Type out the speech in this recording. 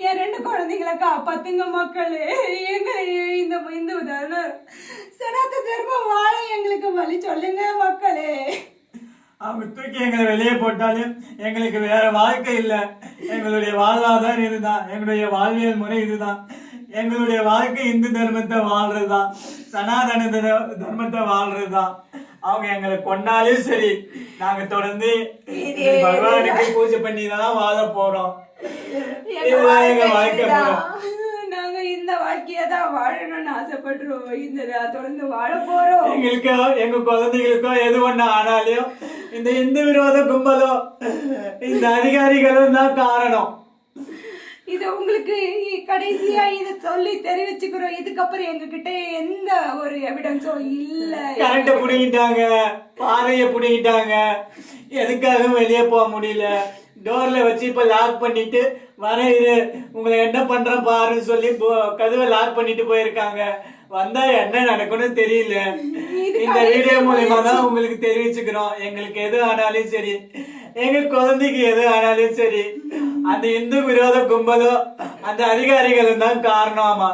என் 2 குழந்தைங்களை காப்பாத்துங்க மக்களே. எங்களை இந்த இந்து சனாதன தர்மம் வாழ எங்களுக்கு வழி சொல்லுங்க மக்களே. அவங்க தூக்கி எங்களை வெளியே போட்டாலும் எங்களுக்கு வேற வாழ்க்கை இல்லை. எங்களுடைய வாழ்வாதாரம் இதுதான், எங்களுடைய வாழ்வியல் முறை இதுதான். எங்களுடைய வாழ்க்கை இந்து தர்மத்தை வாழ்றதுதான், சனாதன தர்மத்தை வாழ்றதுதான். அவங்க எங்களை கொண்டாலும் சரி, நாங்க தொடர்ந்து பகவானுக்கு பூஜை பண்ணி தான் வாழ போறோம். இதுதான் எங்க வாழ்க்கை முறை. நாங்க இந்த வாழ்க்கையை தான் வாழணும்னு ஆசைப்படுறோம். இந்த தொடர்ந்து வாழ போறோம். எங்களுக்கோ எங்க குழந்தைகளுக்கோ எது ஒண்ணு ஆனாலையும் இந்த இந்து விரோத கும்பலோ இந்த அதிகாரிகளும் தான் காரணம். இது உங்களுக்கு கடைசியா இத சொல்லி தெரிவிச்சுக்கிறோம். இதுக்கப்புறம் எங்க கிட்ட எந்த ஒரு எவிடன்ஸும் இல்ல. கரண்ட புடிங்கிட்டாங்க, பாறைய புடிங்கிட்டாங்க, எதுக்காகவும் வெளியே போக முடியல. டோர்ல வச்சு இப்ப லாக் பண்ணிட்டு வர இரு, உங்களை என்ன பண்றேன் பாருன்னு சொல்லி கதவை லாக் பண்ணிட்டு போயிருக்காங்க. வந்தா என்ன நடக்கும்னு தெரியல. இந்த வீடியோ மூலமா தான் உங்களுக்கு தெரிவிச்சுக்கிறோம். எங்களுக்கு எது ஆனாலும் சரி, எங்க குழந்தைக்கு எது ஆனாலும் சரி, அந்த இந்து விரோத கும்பலோ அந்த அதிகாரிகளும் தான் காரணம். ஆமா.